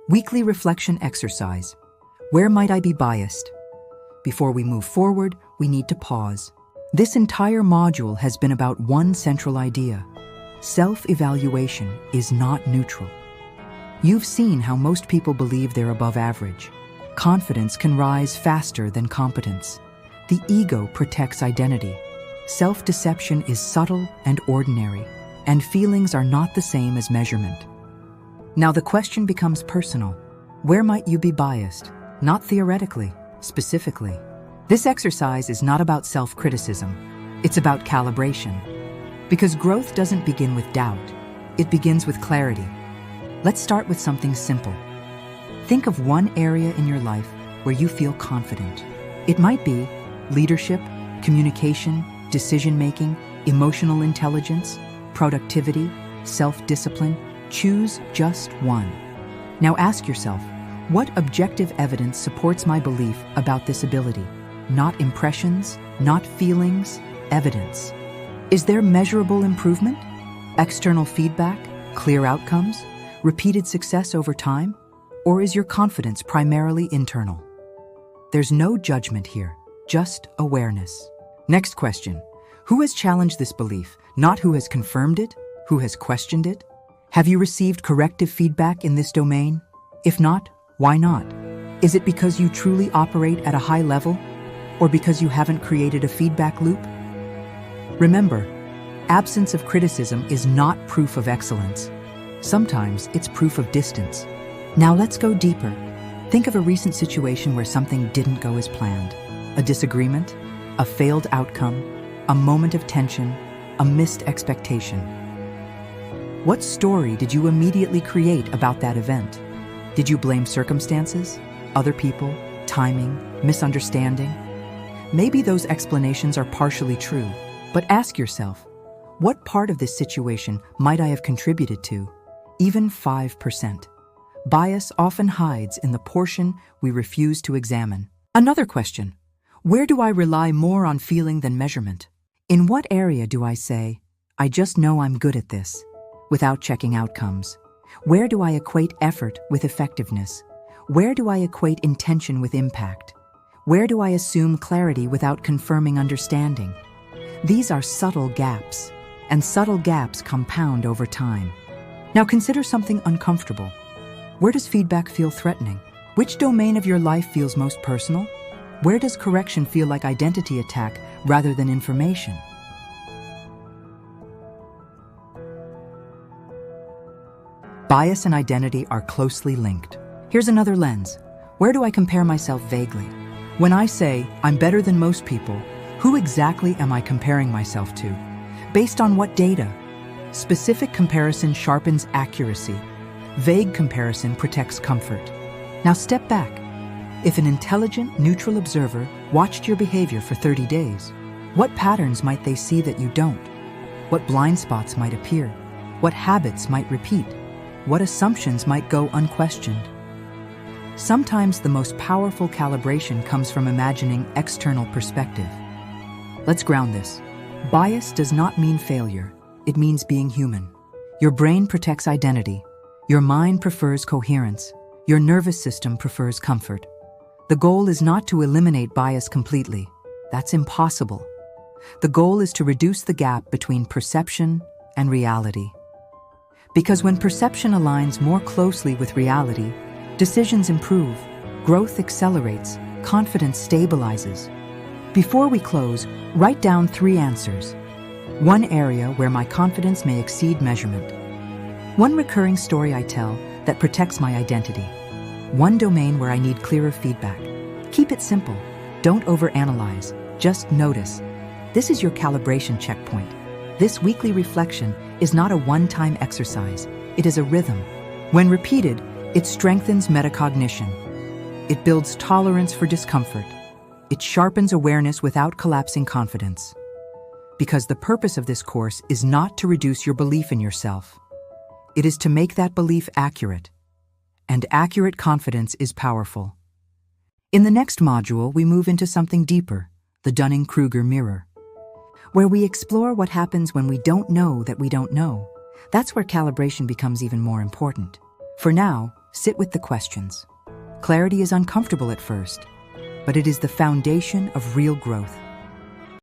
Weekly reflection exercise. Where might I be biased? Before we move forward, we need to pause. This entire module has been about one central idea. Self-evaluation is not neutral. You've seen how most people believe they're above average. Confidence can rise faster than competence. The ego protects identity. Self-deception is subtle and ordinary, and feelings are not the same as measurement. Now the question becomes personal. Where might you be biased? Not theoretically, specifically. This exercise is not about self-criticism. It's about calibration. Because growth doesn't begin with doubt. It begins with clarity. Let's start with something simple. Think of one area in your life where you feel confident. It might be leadership, communication, decision-making, emotional intelligence, productivity, self-discipline. Choose just one. Now ask yourself, what objective evidence supports my belief about this ability? Not impressions, not feelings, evidence. Is there measurable improvement? External feedback? Clear outcomes? Repeated success over time? Or is your confidence primarily internal? There's no judgment here, just awareness. Next question. Who has challenged this belief? Not who has confirmed it, who has questioned it? Have you received corrective feedback in this domain? If not, why not? Is it because you truly operate at a high level? Or because you haven't created a feedback loop? Remember, absence of criticism is not proof of excellence. Sometimes it's proof of distance. Now let's go deeper. Think of a recent situation where something didn't go as planned. A disagreement, a failed outcome, a moment of tension, a missed expectation. What story did you immediately create about that event? Did you blame circumstances, other people, timing, misunderstanding? Maybe those explanations are partially true, but ask yourself, what part of this situation might I have contributed to? Even 5%. Bias often hides in the portion we refuse to examine. Another question, where do I rely more on feeling than measurement? In what area do I say, I just know I'm good at this, without checking outcomes? Where do I equate effort with effectiveness? Where do I equate intention with impact? Where do I assume clarity without confirming understanding? These are subtle gaps, and subtle gaps compound over time. Now consider something uncomfortable. Where does feedback feel threatening? Which domain of your life feels most personal? Where does correction feel like identity attack rather than information? Bias and identity are closely linked. Here's another lens. Where do I compare myself vaguely? When I say, I'm better than most people, who exactly am I comparing myself to? Based on what data? Specific comparison sharpens accuracy. Vague comparison protects comfort. Now step back. If an intelligent, neutral observer watched your behavior for 30 days, what patterns might they see that you don't? What blind spots might appear? What habits might repeat? What assumptions might go unquestioned? Sometimes the most powerful calibration comes from imagining external perspective. Let's ground this. Bias does not mean failure. It means being human. Your brain protects identity. Your mind prefers coherence. Your nervous system prefers comfort. The goal is not to eliminate bias completely. That's impossible. The goal is to reduce the gap between perception and reality. Because when perception aligns more closely with reality, decisions improve, growth accelerates, confidence stabilizes. Before we close, write down 3 answers. One area where my confidence may exceed measurement. One recurring story I tell that protects my identity. One domain where I need clearer feedback. Keep it simple. Don't overanalyze. Just notice. This is your calibration checkpoint. This weekly reflection is not a one-time exercise. It is a rhythm. When repeated, it strengthens metacognition. It builds tolerance for discomfort. It sharpens awareness without collapsing confidence. Because the purpose of this course is not to reduce your belief in yourself. It is to make that belief accurate. And accurate confidence is powerful. In the next module, we move into something deeper, the Dunning-Kruger mirror, where we explore what happens when we don't know that we don't know. That's where calibration becomes even more important. For now, Sit with the questions. Clarity is uncomfortable at first, but it is the foundation of real growth.